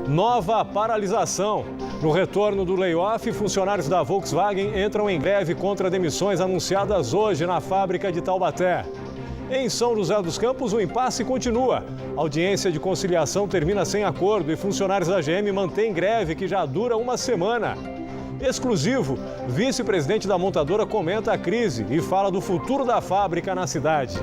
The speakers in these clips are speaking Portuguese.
Nova paralisação. No retorno do layoff, funcionários da Volkswagen entram em greve contra demissões anunciadas hoje na fábrica de Taubaté. Em São José dos Campos, o impasse continua. A audiência de conciliação termina sem acordo e funcionários da GM mantêm greve que já dura uma semana. Exclusivo, vice-presidente da montadora comenta a crise e fala do futuro da fábrica na cidade.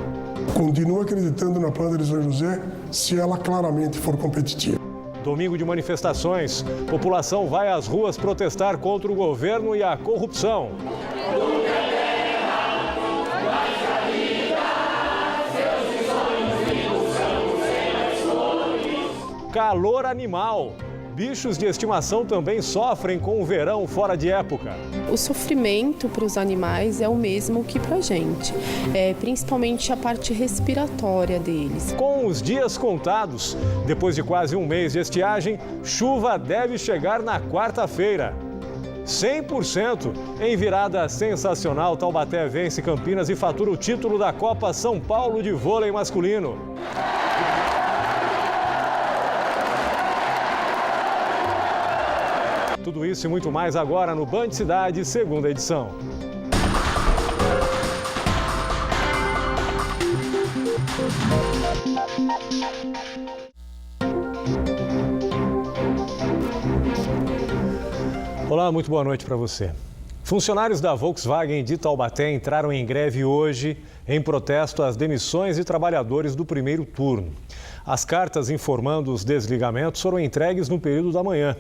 Continuo acreditando na planta de São José se ela claramente for competitiva. Domingo de manifestações. População vai às ruas protestar contra o governo e a corrupção. Calor animal. Bichos de estimação também sofrem com o verão fora de época. O sofrimento para os animais é o mesmo que para a gente, principalmente a parte respiratória deles. Com os dias contados, depois de quase um mês de estiagem, chuva deve chegar na quarta-feira. 100%. Em virada sensacional, Taubaté vence Campinas e fatura o título da Copa São Paulo de vôlei masculino. Tudo isso e muito mais agora no Band Cidade, segunda edição. Olá, muito boa noite para você. Funcionários da Volkswagen de Taubaté entraram em greve hoje em protesto às demissões de trabalhadores do primeiro turno. As cartas informando os desligamentos foram entregues no período da manhã.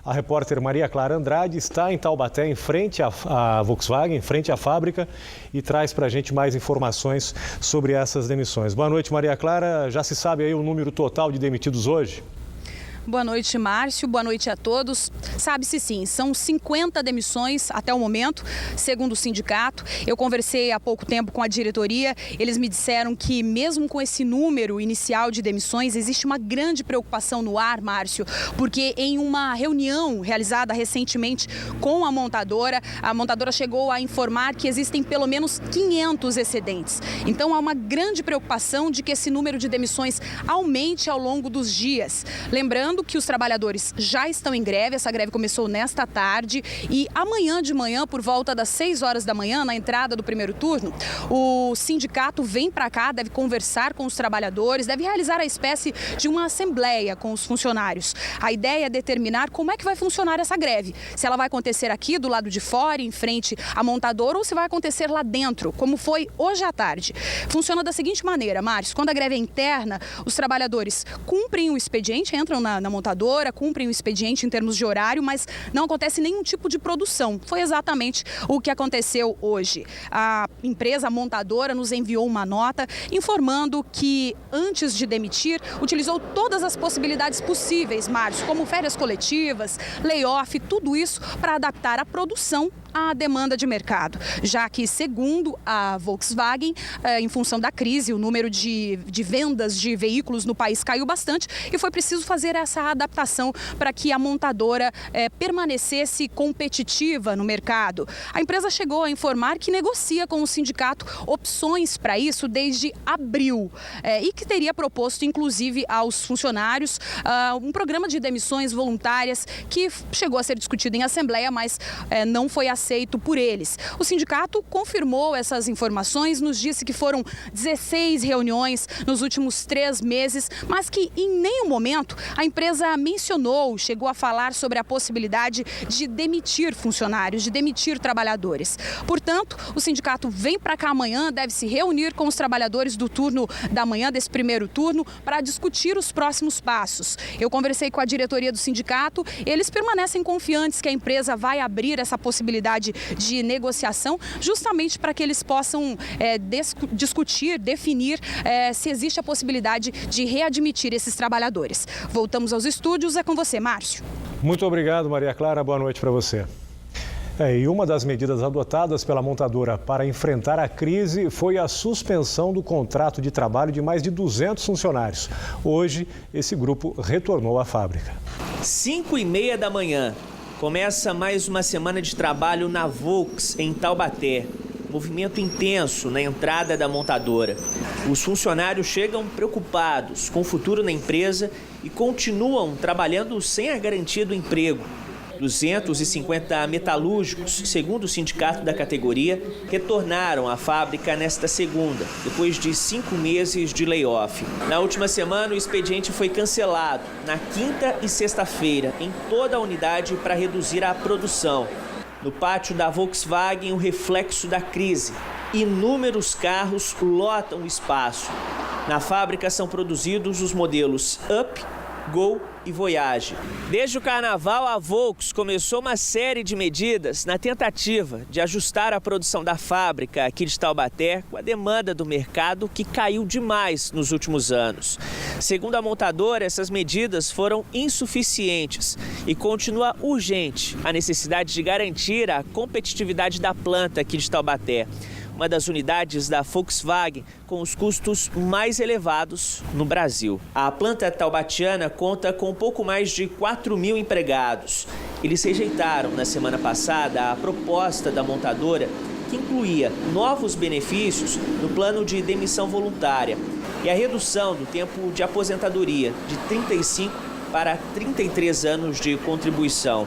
A repórter Maria Clara Andrade está em Taubaté, em frente à Volkswagen, em frente à fábrica, e traz para a gente mais informações sobre essas demissões. Boa noite, Maria Clara. Já se sabe aí o número total de demitidos hoje? Boa noite, Márcio. Boa noite a todos. Sabe-se sim, são 50 demissões até o momento, segundo o sindicato. Eu conversei há pouco tempo com a diretoria. Eles me disseram que mesmo com esse número inicial de demissões, existe uma grande preocupação no ar, Márcio, porque em uma reunião realizada recentemente com a montadora chegou a informar que existem pelo menos 500 excedentes. Então há uma grande preocupação de que esse número de demissões aumente ao longo dos dias. Lembrando que os trabalhadores já estão em greve, essa greve começou nesta tarde e amanhã de manhã, por volta das 6 horas da manhã, na entrada do primeiro turno, o sindicato vem para cá, deve conversar com os trabalhadores, deve realizar a espécie de uma assembleia com os funcionários. A ideia é determinar como é que vai funcionar essa greve, se ela vai acontecer aqui do lado de fora, em frente à montadora, ou se vai acontecer lá dentro, como foi hoje à tarde. Funciona da seguinte maneira, Márcio, quando a greve é interna, os trabalhadores cumprem o expediente, entram na montadora, cumprem o expediente em termos de horário, mas não acontece nenhum tipo de produção. Foi exatamente o que aconteceu hoje. A empresa, a montadora, nos enviou uma nota informando que, antes de demitir, utilizou todas as possibilidades possíveis, Márcio, como férias coletivas, layoff, tudo isso para adaptar a produção à demanda de mercado, já que, segundo a Volkswagen, em função da crise, o número de vendas de veículos no país caiu bastante e foi preciso fazer essa adaptação para que a montadora permanecesse competitiva no mercado. A empresa chegou a informar que negocia com o sindicato opções para isso desde abril e que teria proposto, inclusive, aos funcionários um programa de demissões voluntárias que chegou a ser discutido em assembleia, mas não foi aceito por eles. O sindicato confirmou essas informações, nos disse que foram 16 reuniões nos últimos 3 meses, mas que em nenhum momento a empresa mencionou, chegou a falar sobre a possibilidade de demitir funcionários, de demitir trabalhadores. Portanto, o sindicato vem para cá amanhã, deve se reunir com os trabalhadores do turno da manhã, desse primeiro turno, para discutir os próximos passos. Eu conversei com a diretoria do sindicato, eles permanecem confiantes que a empresa vai abrir essa possibilidade de negociação, justamente para que eles possam discutir, definir se existe a possibilidade de readmitir esses trabalhadores. Voltamos aos estúdios, é com você, Márcio. Muito obrigado, Maria Clara. Boa noite para você. E uma das medidas adotadas pela montadora para enfrentar a crise foi a suspensão do contrato de trabalho de mais de 200 funcionários. Hoje, esse grupo retornou à fábrica. 5h30 da manhã. Começa mais uma semana de trabalho na Volks, em Taubaté. Movimento intenso na entrada da montadora. Os funcionários chegam preocupados com o futuro na empresa e continuam trabalhando sem a garantia do emprego. 250 metalúrgicos, segundo o sindicato da categoria, retornaram à fábrica nesta segunda, depois de 5 meses de layoff. Na última semana, o expediente foi cancelado, na quinta e sexta-feira, em toda a unidade para reduzir a produção. No pátio da Volkswagen, o reflexo da crise. Inúmeros carros lotam o espaço. Na fábrica são produzidos os modelos Up, Gol e Voyage. Desde o carnaval, a Volks começou uma série de medidas na tentativa de ajustar a produção da fábrica aqui de Taubaté com a demanda do mercado, que caiu demais nos últimos anos. Segundo a montadora, essas medidas foram insuficientes e continua urgente a necessidade de garantir a competitividade da planta aqui de Taubaté, uma das unidades da Volkswagen com os custos mais elevados no Brasil. A planta taubatiana conta com pouco mais de 4.000 empregados. Eles rejeitaram na semana passada a proposta da montadora, que incluía novos benefícios no plano de demissão voluntária e a redução do tempo de aposentadoria de 35 para 33 anos de contribuição.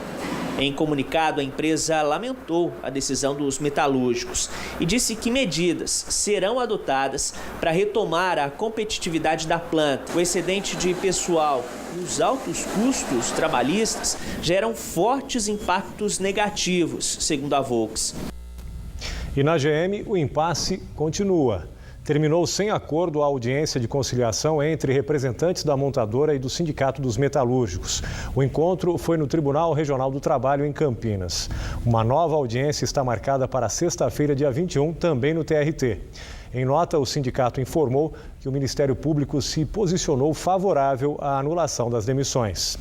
Em comunicado, a empresa lamentou a decisão dos metalúrgicos e disse que medidas serão adotadas para retomar a competitividade da planta. O excedente de pessoal e os altos custos trabalhistas geram fortes impactos negativos, segundo a Volks. E na GM, o impasse continua. Terminou sem acordo a audiência de conciliação entre representantes da montadora e do Sindicato dos Metalúrgicos. O encontro foi no Tribunal Regional do Trabalho, em Campinas. Uma nova audiência está marcada para sexta-feira, dia 21, também no TRT. Em nota, o sindicato informou que o Ministério Público se posicionou favorável à anulação das demissões.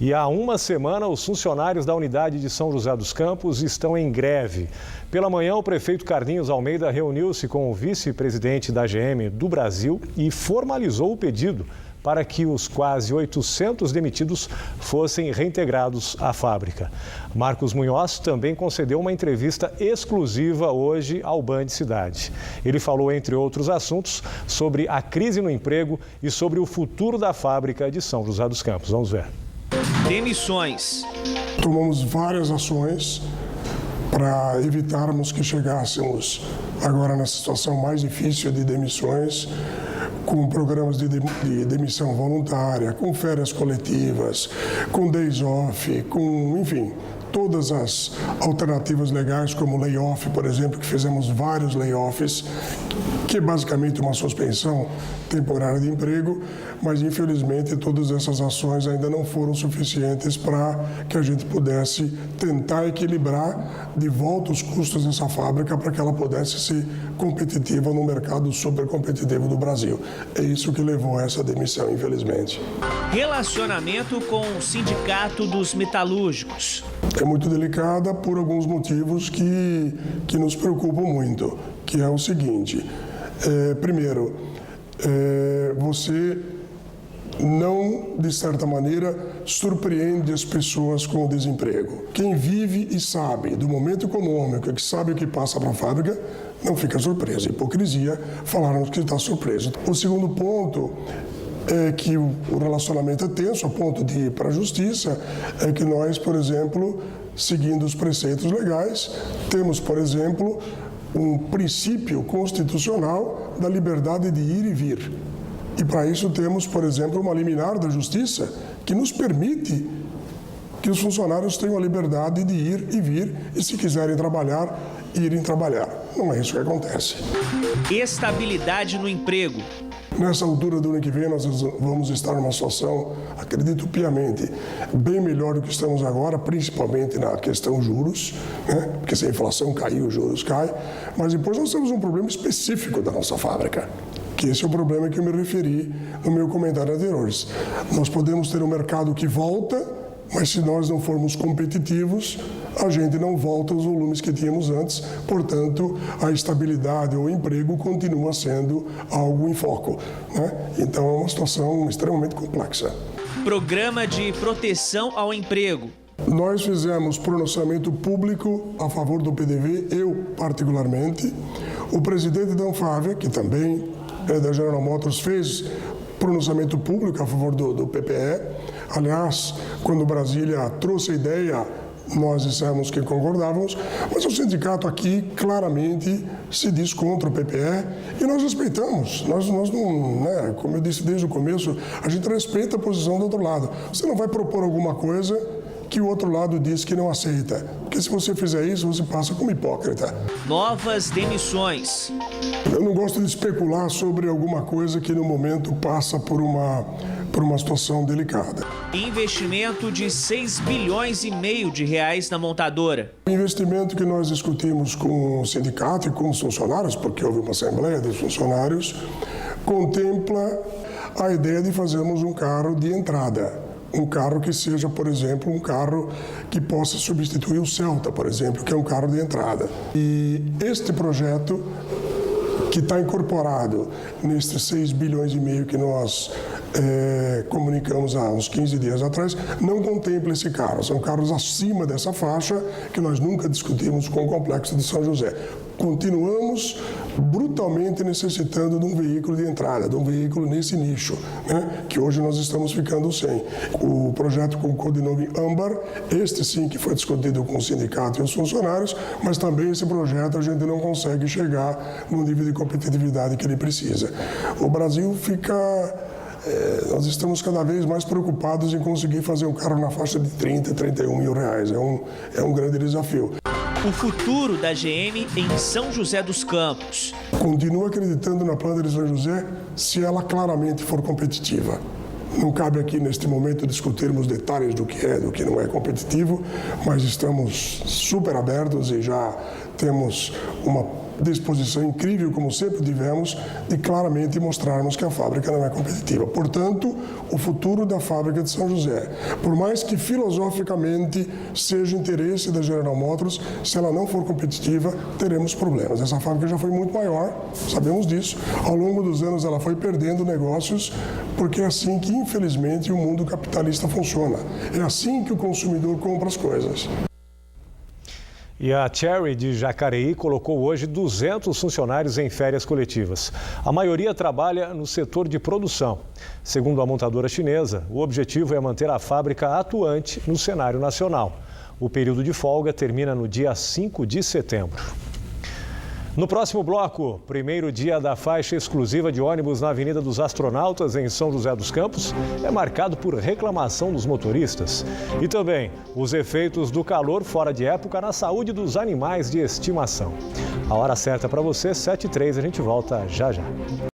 E há uma semana, os funcionários da unidade de São José dos Campos estão em greve. Pela manhã, o prefeito Carlinhos Almeida reuniu-se com o vice-presidente da GM do Brasil e formalizou o pedido para que os quase 800 demitidos fossem reintegrados à fábrica. Marcos Munhoz também concedeu uma entrevista exclusiva hoje ao Band Cidade. Ele falou, entre outros assuntos, sobre a crise no emprego e sobre o futuro da fábrica de São José dos Campos. Vamos ver. Demissões. Tomamos várias ações para evitarmos que chegássemos agora na situação mais difícil de demissões, com programas de demissão voluntária, com férias coletivas, com days off, com, enfim, todas as alternativas legais, como layoff, por exemplo, que fizemos vários layoffs, que é basicamente uma suspensão temporária de emprego, mas infelizmente todas essas ações ainda não foram suficientes para que a gente pudesse tentar equilibrar de volta os custos dessa fábrica para que ela pudesse ser competitiva no mercado super competitivo do Brasil. É isso que levou a essa demissão, infelizmente. Relacionamento com o Sindicato dos Metalúrgicos. É muito delicada por alguns motivos que nos preocupam muito, que é o seguinte. Primeiro, você não, de certa maneira, surpreende as pessoas com o desemprego. Quem vive e sabe do momento econômico, que sabe o que passa para a fábrica, não fica surpreso. Hipocrisia falarmos que está surpreso. O segundo ponto é que o relacionamento é tenso, a ponto de ir para a justiça, é que nós, por exemplo, seguindo os preceitos legais, temos, por exemplo, um princípio constitucional da liberdade de ir e vir. E para isso temos, por exemplo, uma liminar da Justiça que nos permite que os funcionários tenham a liberdade de ir e vir e, se quiserem trabalhar, irem trabalhar. Não é isso que acontece. Estabilidade no emprego. Nessa altura do ano que vem, nós vamos estar numa situação, acredito piamente, bem melhor do que estamos agora, principalmente na questão juros, né? Porque se a inflação cair, os juros caem. Mas depois nós temos um problema específico da nossa fábrica, que esse é o problema que eu me referi no meu comentário anterior. Nós podemos ter um mercado que volta, mas se nós não formos competitivos, a gente não volta aos volumes que tínhamos antes. Portanto, a estabilidade ou o emprego continua sendo algo em foco, né? Então, é uma situação extremamente complexa. Programa de proteção ao emprego. Nós fizemos pronunciamento público a favor do PDV, eu particularmente. O presidente da Anfávia, que também é da General Motors, fez pronunciamento público a favor do PPE. Aliás, quando Brasília trouxe a ideia, nós dissemos que concordávamos, mas o sindicato aqui claramente se diz contra o PPE e nós respeitamos. Nós não, né, como eu disse desde o começo, a gente respeita a posição do outro lado. Você não vai propor alguma coisa que o outro lado diz que não aceita, porque se você fizer isso, você passa como hipócrita. Novas demissões. Eu não gosto de especular sobre alguma coisa que no momento passa por uma situação delicada. Investimento de 6 bilhões e meio de reais na montadora. O investimento que nós discutimos com o sindicato e com os funcionários, porque houve uma assembleia dos funcionários, contempla a ideia de fazermos um carro de entrada. Um carro que seja, por exemplo, um carro que possa substituir o Celta, por exemplo, que é um carro de entrada. E este projeto, que está incorporado nestes 6 bilhões e meio que nós comunicamos há uns 15 dias atrás, não contempla esse carro. São carros acima dessa faixa que nós nunca discutimos com o Complexo de São José. Continuamos brutalmente necessitando de um veículo de entrada, de um veículo nesse nicho, né, que hoje nós estamos ficando sem. O projeto com o codinome âmbar, este sim que foi discutido com o sindicato e os funcionários, mas também esse projeto a gente não consegue chegar no nível de competitividade que ele precisa. O Brasil nós estamos cada vez mais preocupados em conseguir fazer um carro na faixa de 30, 31 mil reais. É um grande desafio. O futuro da GM em São José dos Campos. Continuo acreditando na planta de São José se ela claramente for competitiva. Não cabe aqui, neste momento, discutirmos detalhes do que é, do que não é competitivo, mas estamos super abertos e já temos uma disposição incrível, como sempre tivemos, de claramente mostrarmos que a fábrica não é competitiva. Portanto, o futuro da fábrica de São José, por mais que filosoficamente seja interesse da General Motors, se ela não for competitiva, teremos problemas. Essa fábrica já foi muito maior, sabemos disso. Ao longo dos anos ela foi perdendo negócios, porque é assim que, infelizmente, o mundo capitalista funciona. É assim que o consumidor compra as coisas. E a Chery de Jacareí colocou hoje 200 funcionários em férias coletivas. A maioria trabalha no setor de produção. Segundo a montadora chinesa, o objetivo é manter a fábrica atuante no cenário nacional. O período de folga termina no dia 5 de setembro. No próximo bloco, primeiro dia da faixa exclusiva de ônibus na Avenida dos Astronautas, em São José dos Campos, é marcado por reclamação dos motoristas. E também os efeitos do calor fora de época na saúde dos animais de estimação. A hora certa para você, 7h03, a gente volta já já.